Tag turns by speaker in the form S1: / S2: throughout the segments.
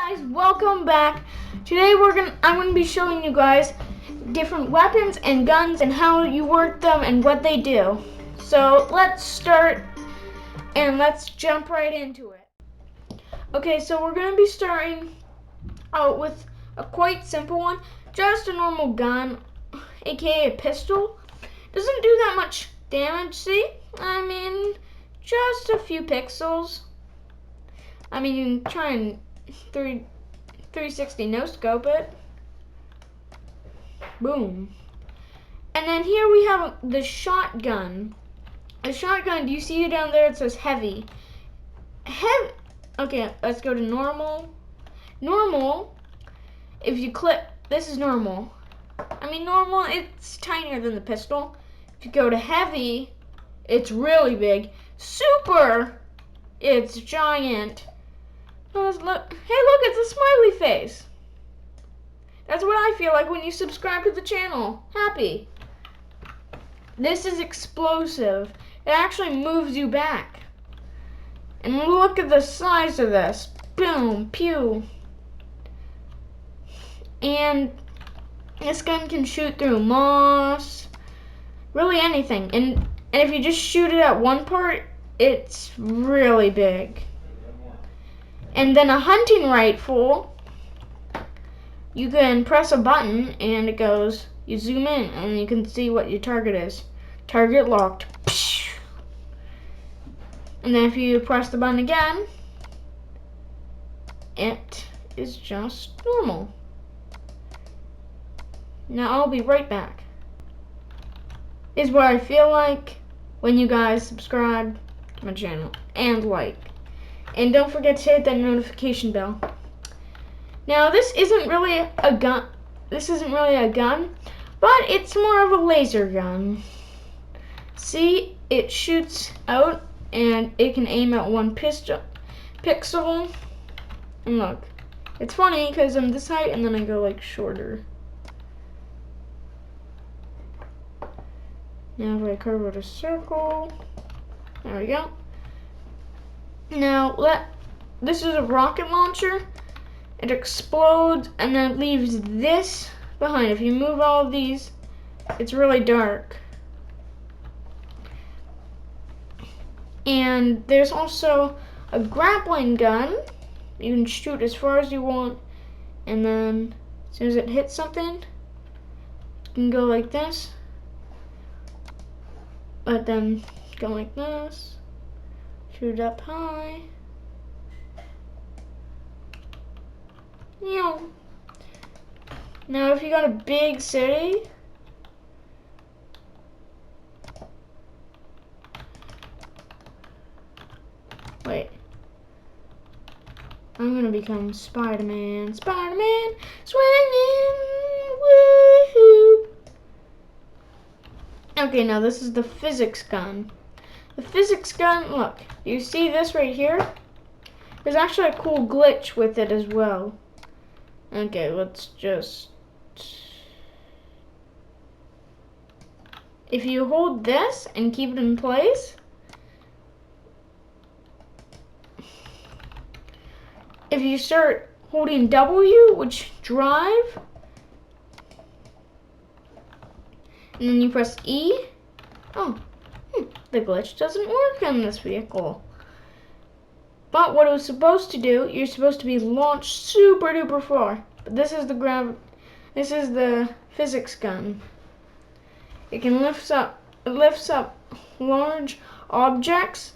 S1: Guys, welcome back. Today I'm gonna be showing you guys different weapons and guns and how you work them and what they do. So let's start and let's jump right into it. Okay, so we're gonna be starting out with a quite simple one, just a normal gun, aka a pistol. Doesn't do that much damage, see? I mean, just a few pixels. I mean, you can try and 360 no scope it. Boom. And then here we have the shotgun. The shotgun, do you see it down there? It says heavy. Okay, let's go to normal. Normal, if you click, this is normal. I mean, normal, it's tinier than the pistol. If you go to heavy, it's really big. Super, it's giant. Look, hey look, it's a smiley face. That's what I feel like when you subscribe to the channel. Happy. This is explosive. It actually moves you back. And look at the size of this. Boom, pew. And this gun can shoot through moss, really anything. And if you just shoot it at one part, it's really big. And then a hunting rifle, you can press a button and it goes, you zoom in and you can see what your target is. Target locked. And then if you press the button again, it is just normal. Now I'll be right back. Is what I feel like when you guys subscribe to my channel and like. And don't forget to hit that notification bell. Now this isn't really a gun. But it's more of a laser gun. See, it shoots out and it can aim at one pixel. And look, it's funny because I'm this height and then I go like shorter. Now if I curve it a circle, there we go. Now this is a rocket launcher. It explodes and then it leaves this behind. If you move all of these, it's really dark. And there's also a grappling gun. You can shoot as far as you want, and then as soon as it hits something, you can go like this. But then go like this, shoot up high. Now if you got a big city, wait, I'm gonna become Spider-Man. Spider-Man, swinging, woohoo. Okay, now this is the physics gun. The physics gun, look, you see this right here? There's actually a cool glitch with it as well. Okay, let's just... If you hold this and keep it in place, if you start holding W, which drive, and then you press E, the glitch doesn't work on this vehicle. But what it was supposed to do, you're supposed to be launched super duper far. But this is the physics gun. It can lifts up large objects,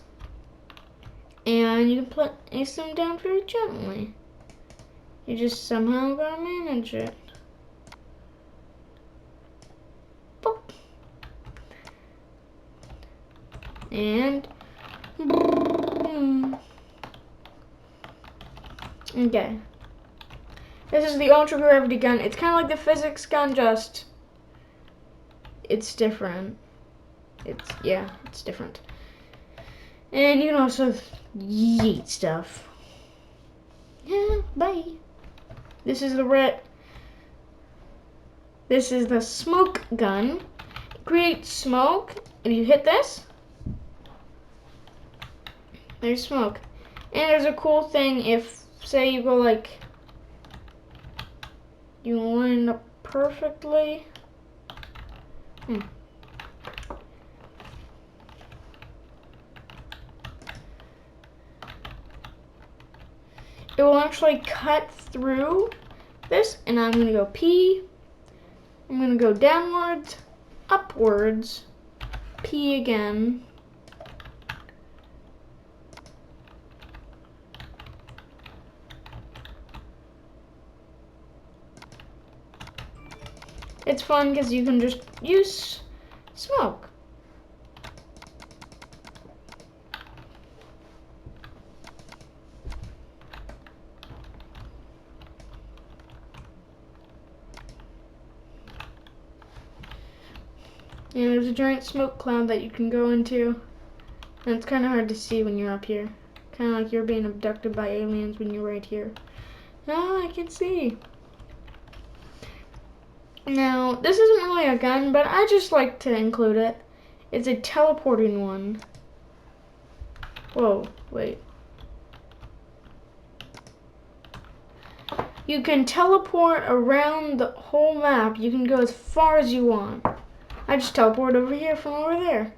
S1: and you can place them down very gently. You just somehow gotta manage it. Boop. And boom. Okay. This is the ultra gravity gun. It's kind of like the physics gun, just it's different. It's different. And you can also yeet stuff. Yeah, bye. This is the smoke gun. It creates smoke. If you hit this, there's smoke. And there's a cool thing if, say you go like You line up perfectly. It will actually cut through this, and I'm going to go P. I'm going to go downwards, upwards, P again. It's fun because you can just use smoke. And there's a giant smoke cloud that you can go into. And it's kind of hard to see when you're up here. Kind of like you're being abducted by aliens when you're right here. Ah, I can see. Now, this isn't really a gun, but I just like to include it. It's a teleporting one. Whoa, wait. You can teleport around the whole map. You can go as far as you want. I just teleport over here from over there.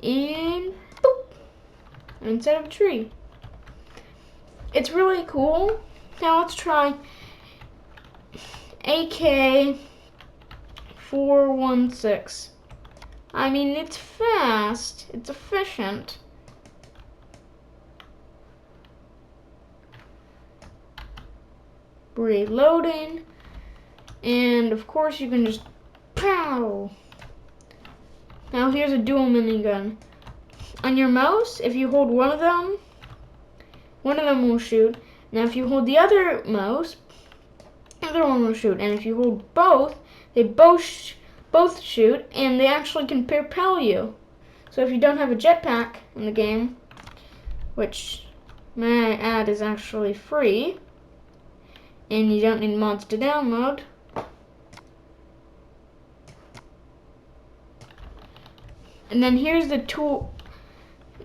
S1: And boop. Instead of a tree. It's really cool. Now let's try AK-416. I mean, it's fast. It's efficient. Reloading. And of course you can just pow. Now here's a dual minigun. On your mouse, if you hold one of them will shoot. Now if you hold the other mouse, the other one will shoot. And if you hold both, they both shoot, and they actually can propel you. So if you don't have a jetpack in the game, which may I add is actually free, and you don't need mods to download, and then here's the tool.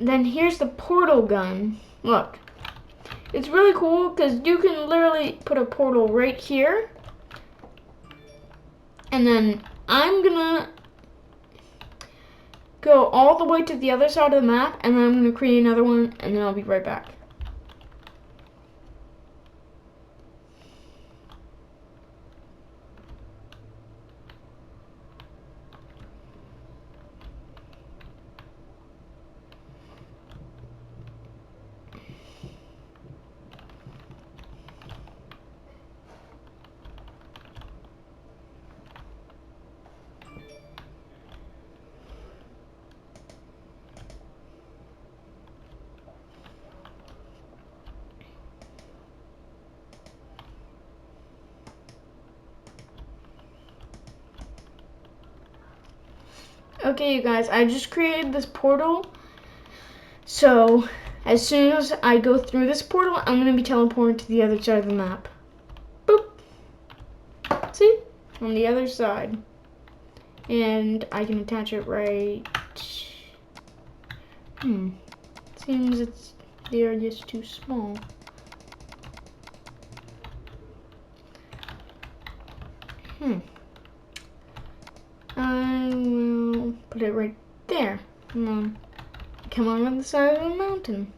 S1: Then here's the portal gun. Look, it's really cool because you can literally put a portal right here, and then I'm gonna go all the way to the other side of the map, and then I'm gonna create another one, and then I'll be right back. Okay, you guys, I just created this portal. So, as soon as I go through this portal, I'm going to be teleported to the other side of the map. Boop. See? On the other side. And I can attach it right... Seems they're just too small. I will put it right there. Come on the side of the mountain.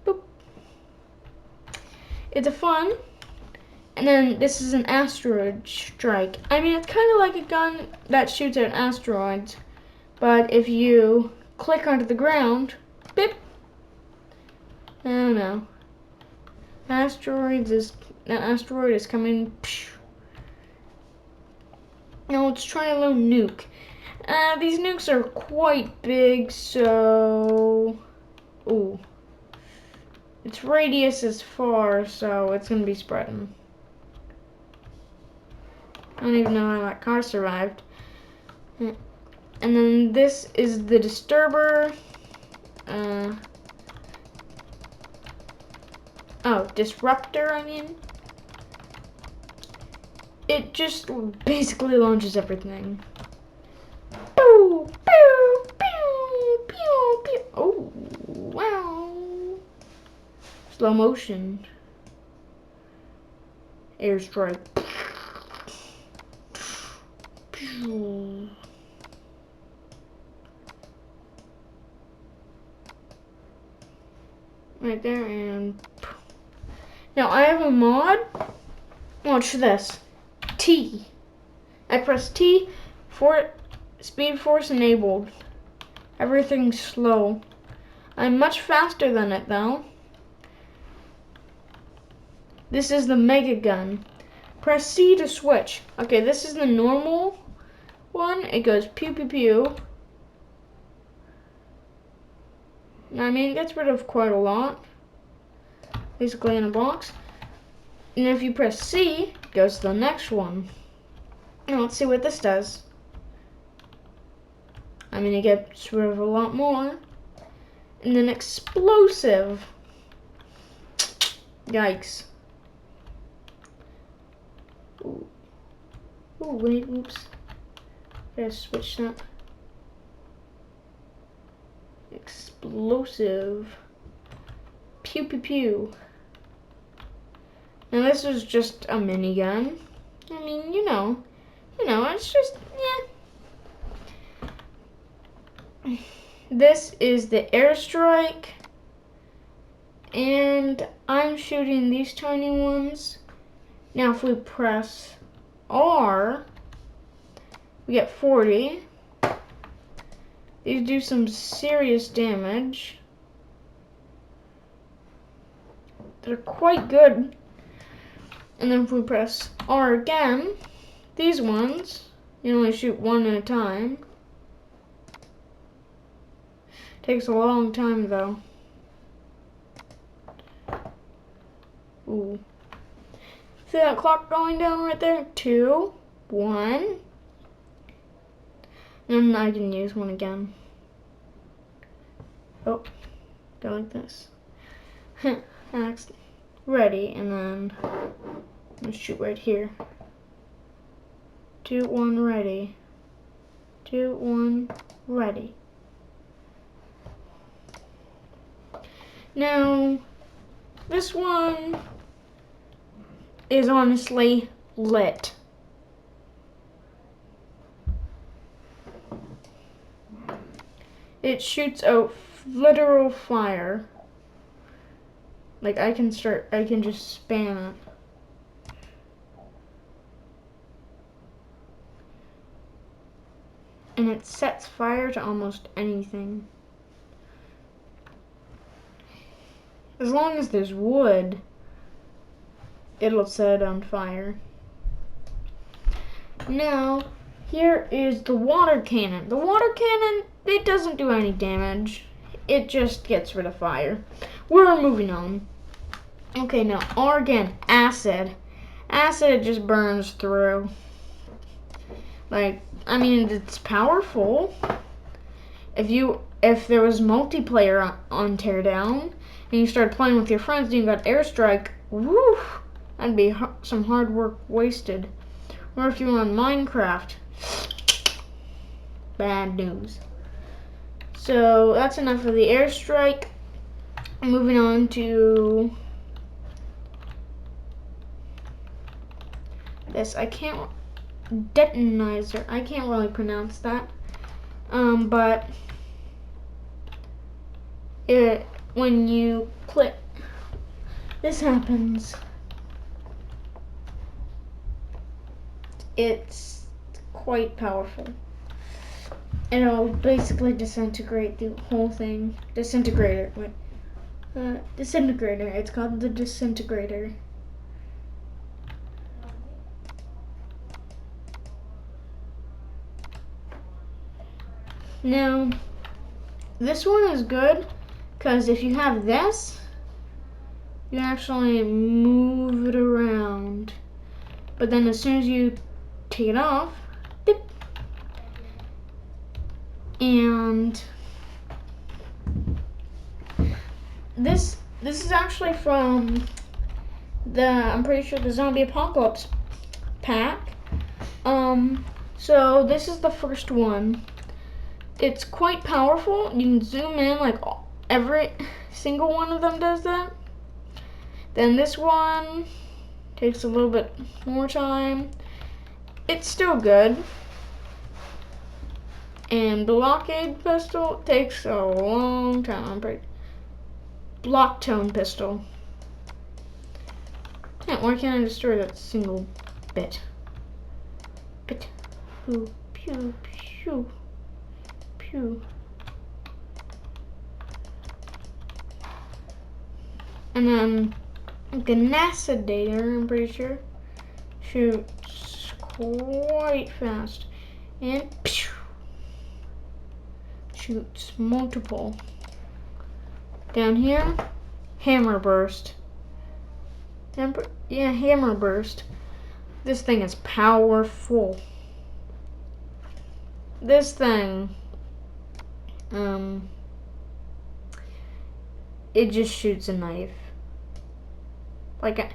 S1: Boop. It's a fun. And then this is an asteroid strike. I mean, it's kind of like a gun that shoots at asteroids. But if you click onto the ground, bip. Oh no. That asteroid is coming. Psh. Now let's try a little nuke. These nukes are quite big, so... Ooh. Its radius is far, so it's gonna be spreading. I don't even know how that car survived. And then this is the disturber. Disruptor, I mean. It just basically launches everything. Pew, pew, pew, pew, pew. Oh, wow. Slow motion. Airstrike. Right there, and now I have a mod. Watch this. T. I press T for Speed Force enabled. Everything's slow. I'm much faster than it though. This is the mega gun. Press C to switch. Okay, this is the normal one. It goes pew pew pew. I mean, it gets rid of quite a lot. Basically in a box. And if you press C, it goes to the next one. Now let's see what this does. I mean, it gets rid of a lot more. And then explosive. Yikes. Ooh. Ooh, wait, oops. Gotta switch that. Explosive. Pew pew pew. Now this is just a minigun. I mean, you know, it's just, yeah. This is the airstrike, and I'm shooting these tiny ones. Now if we press R, we get 40. These do some serious damage. They're quite good. And then if we press R again, these ones, you only shoot one at a time. Takes a long time though. Ooh. See that clock going down right there? 2, 1. And I can use one again. Oh, go like this. Next. Ready, and then let's shoot right here. 2, 1, ready. 2, 1, ready. Now, this one is honestly lit. It shoots out literal fire. Like I can just spam it. And it sets fire to almost anything. As long as there's wood, it'll set it on fire. Now, here is the water cannon. The water cannon, it doesn't do any damage. It just gets rid of fire. We're moving on. Okay, now R again, acid. Acid just burns through. Like, I mean, it's powerful. If there was multiplayer on Teardown, and you started playing with your friends and you got airstrike, woo, that'd be some hard work wasted. Or if you were on Minecraft, bad news. So that's enough of the airstrike. Moving on to this. Detonizer. I can't really pronounce that. But when you click, this happens. It's quite powerful. It'll basically disintegrate the whole thing. Disintegrator. Disintegrator. It's called the disintegrator. Now, this one is good because if you have this, you actually move it around. But then as soon as you take it off, beep, and this is actually from I'm pretty sure the Zombie Apocalypse pack. So this is the first one. It's quite powerful. You can zoom in, like every single one of them does that. Then this one, Takes a little bit more time. It's still good. And blockade pistol takes a long time. Block tone pistol. Yeah, why can't I destroy that single bit? Bit. Pew, pew, pew, pew. And then Ganacinator, I'm pretty sure, shoots quite fast. And pew, shoots multiple. Down here, Hammer Burst. Yeah, Hammer Burst. This thing is powerful. This thing, it just shoots a knife. Like,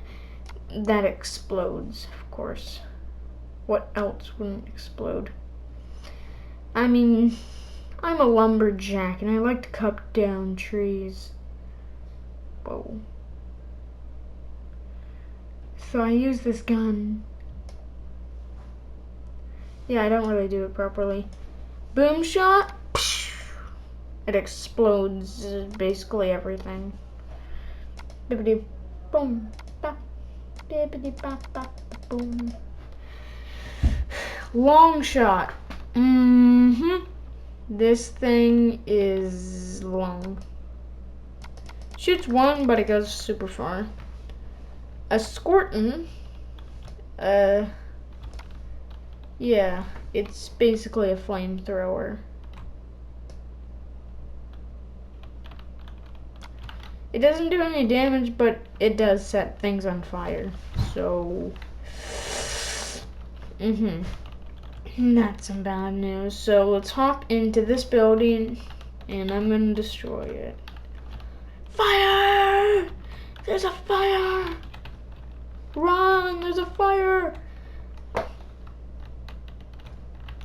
S1: that explodes, of course. What else wouldn't explode? I mean, I'm a lumberjack and I like to cut down trees. Whoa. So I use this gun. Yeah, I don't really do it properly. Boom shot. It explodes basically everything. Bibbidi boom. Bop. Bibbidi bop bop boom. Long shot. This thing is long. Shoots one, but it goes super far. A Scorton. Yeah, it's basically a flamethrower. It doesn't do any damage, but it does set things on fire. So, that's some bad news. So let's hop into this building, and I'm gonna destroy it. Fire! There's a fire! Run! There's a fire!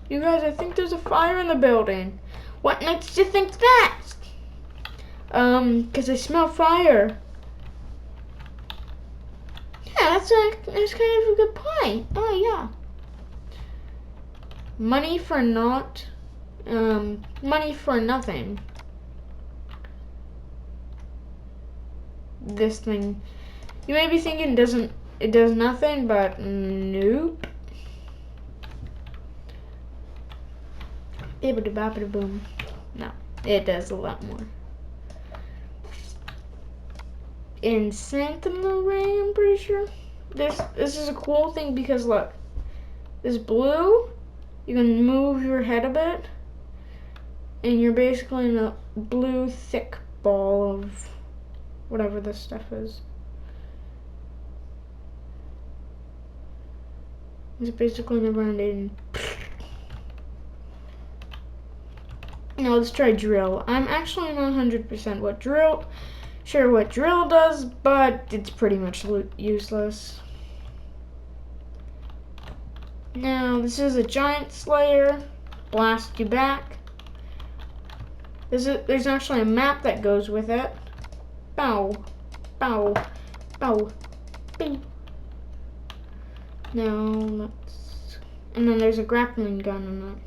S1: You guys, I think there's a fire in the building. What makes you think that? 'Cause I smell fire. Yeah, that's kind of a good point. Oh, yeah. Money for nothing. This thing. You may be thinking it does nothing, but nope. Bibbidi boom. No, it does a lot more. In Santa Maria, I'm pretty sure. This is a cool thing because look, this blue, you can move your head a bit, and you're basically in a blue thick ball of whatever this stuff is. It's basically never ending. Now let's try drill. I'm actually not 100% what drill does, but it's pretty much useless. Now this is a giant slayer. Blast you back. There's actually a map that goes with it. Bow, bow, bow, bing. Now and then there's a grappling gun in that.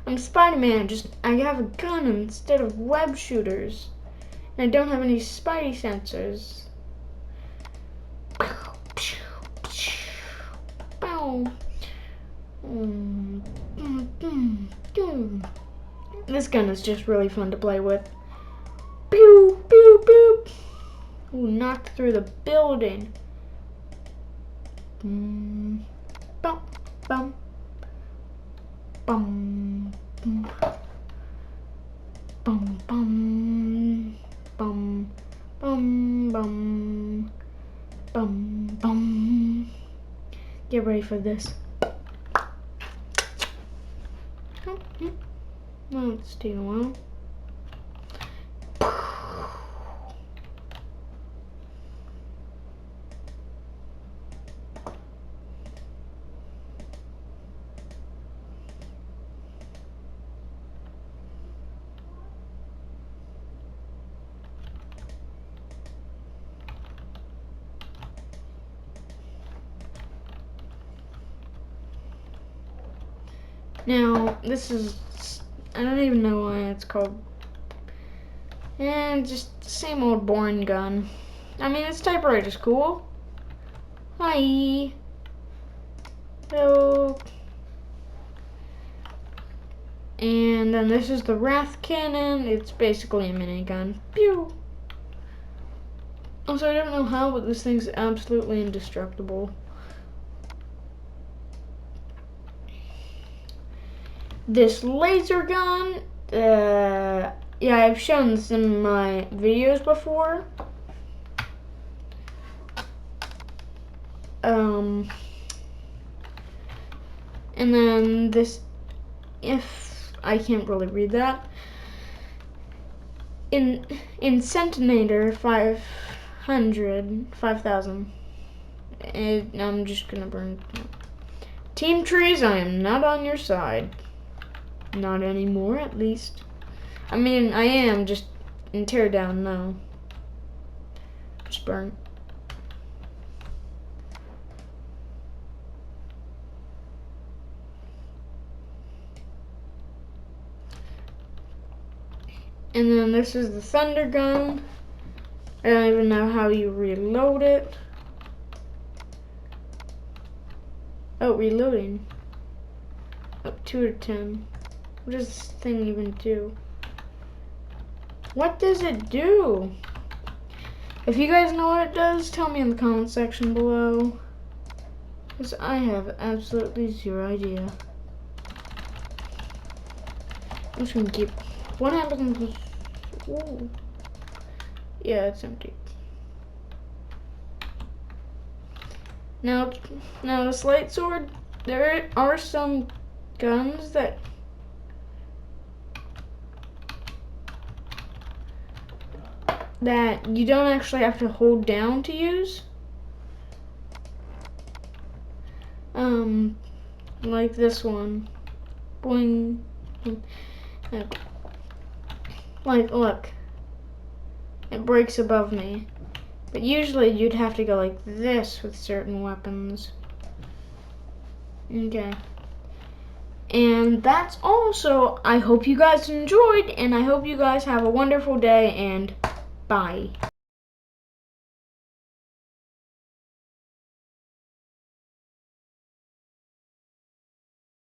S1: I'm Spider-Man, I have a gun instead of web shooters. And I don't have any Spidey sensors. This gun is just really fun to play with. Pew, pew, pew. Ooh, knocked through the building. Bum, bum, bum, bum, bum, bum, bum, bum, bum, bum, bum. Get ready for this. Well, it's taking a while. Now, this is, I don't even know why it's called. And just the same old boring gun. I mean, its typewriter's cool. Hi. Hello. And then this is the Wrath Cannon. It's basically a minigun. Pew! Also, I don't know how, but this thing's absolutely indestructible. This laser gun, yeah, I've shown this in my videos before. And then this, if I can't really read that, in Centinator 5,000. And I'm just gonna burn. Team Trees, I am not on your side. Not anymore, at least. I mean, I am just in Teardown now. Just burn. And then this is the Thunder Gun. I don't even know how you reload it. Oh, reloading. Oh, 2 to 10. What does this thing even do? What does it do? If you guys know what it does, tell me in the comment section below. Because I have absolutely zero idea. I'm just gonna keep. What happens? Ooh. Yeah, it's empty. Now this light sword, there are some guns that you don't actually have to hold down to use. Like this one. Boing. Like, look. It breaks above me. But usually you'd have to go like this with certain weapons. Okay. And that's all. So I hope you guys enjoyed, and I hope you guys have a wonderful day, and bye.